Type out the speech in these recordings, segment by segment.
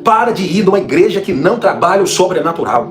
Para de ir numa igreja que não trabalha o sobrenatural.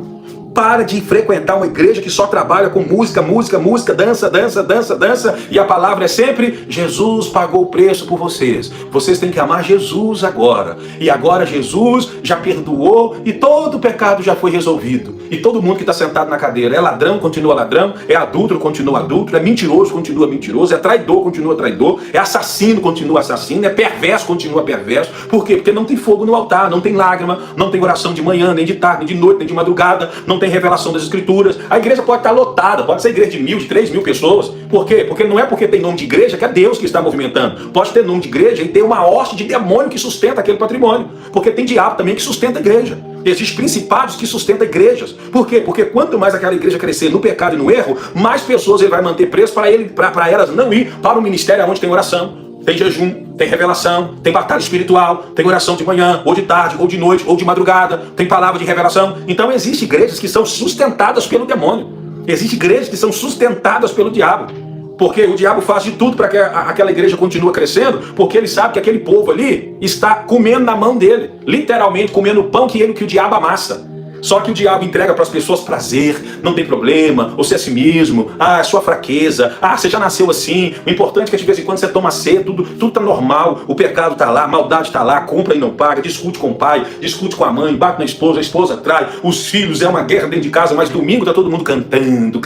Para de frequentar uma igreja que só trabalha com música, música, música, dança, dança, dança, dança. E a palavra é sempre: Jesus pagou o preço por vocês. Vocês têm que amar Jesus agora. E agora Jesus já perdoou e todo o pecado já foi resolvido. E todo mundo que está sentado na cadeira é ladrão, continua ladrão. É adúltero, continua adúltero. É mentiroso, continua mentiroso. É traidor, continua traidor. É assassino, continua assassino. É perverso, continua perverso. Por quê? Porque não tem fogo no altar, não tem lágrima, não tem oração de manhã, nem de tarde, nem de noite, nem de madrugada. Não tem revelação das escrituras. A igreja pode estar lotada, pode ser igreja de 1.000, de 3.000 pessoas. Por quê? Porque não é porque tem nome de igreja que é Deus que está movimentando. Pode ter nome de igreja e ter uma hoste de demônio que sustenta aquele patrimônio. Porque tem diabo também que sustenta a igreja. Existem principados que sustentam igrejas. Por quê? Porque quanto mais aquela igreja crescer no pecado e no erro, mais pessoas ele vai manter preso para elas não ir para o ministério onde tem oração. Tem jejum, tem revelação, tem batalha espiritual, tem oração de manhã, ou de tarde, ou de noite, ou de madrugada, tem palavra de revelação. Então existem igrejas que são sustentadas pelo demônio. Existem igrejas que são sustentadas pelo diabo. Porque o diabo faz de tudo para que aquela igreja continue crescendo, porque ele sabe que aquele povo ali está comendo na mão dele. Literalmente comendo o pão que o diabo amassa. Só que o diabo entrega para as pessoas prazer, não tem problema, você é si mesmo, é sua fraqueza, você já nasceu assim, o importante é que de vez em quando você toma ceia, tudo tá normal, o pecado tá lá, a maldade tá lá, compra e não paga, discute com o pai, discute com a mãe, bate na esposa, a esposa trai, os filhos, é uma guerra dentro de casa, mas domingo tá todo mundo cantando,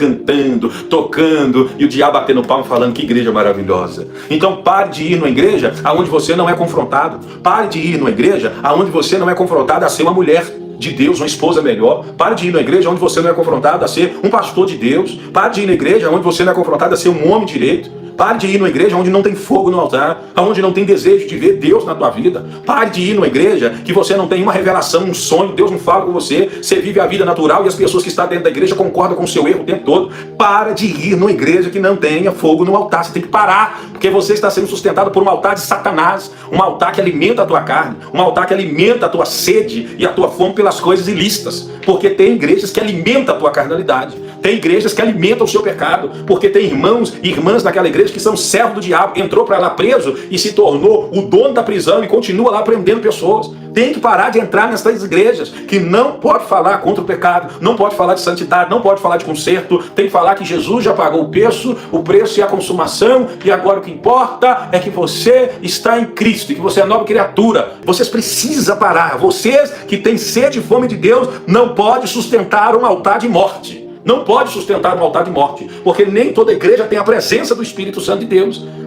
tocando, e o diabo batendo palma falando que igreja maravilhosa. Então pare de ir numa igreja aonde você não é confrontado, pare de ir numa igreja aonde você não é confrontado a ser uma mulher de Deus, uma esposa melhor. Pare de ir na igreja onde você não é confrontado a ser um pastor de Deus. Pare de ir na igreja onde você não é confrontado a ser um homem direito. Pare de ir numa igreja onde não tem fogo no altar, onde não tem desejo de ver Deus na tua vida. Pare de ir numa igreja que você não tem uma revelação, um sonho, Deus não fala com você, você vive a vida natural e as pessoas que estão dentro da igreja concordam com o seu erro o tempo todo. Para de ir numa igreja que não tenha fogo no altar. Você tem que parar, porque você está sendo sustentado por um altar de Satanás, um altar que alimenta a tua carne, um altar que alimenta a tua sede e a tua fome pelas coisas ilícitas. Porque tem igrejas que alimentam a tua carnalidade, tem igrejas que alimentam o seu pecado, porque tem irmãos e irmãs naquela igreja que são servos do diabo, entrou para lá preso e se tornou o dono da prisão e continua lá prendendo pessoas. Tem que parar de entrar nessas igrejas que não pode falar contra o pecado, não pode falar de santidade, não pode falar de conserto, tem que falar que Jesus já pagou o preço e a consumação, e agora o que importa é que você está em Cristo e que você é nova criatura. Vocês precisam parar. Vocês que têm sede e fome de Deus não podem sustentar um altar de morte. Não pode sustentar um altar de morte, porque nem toda igreja tem a presença do Espírito Santo de Deus.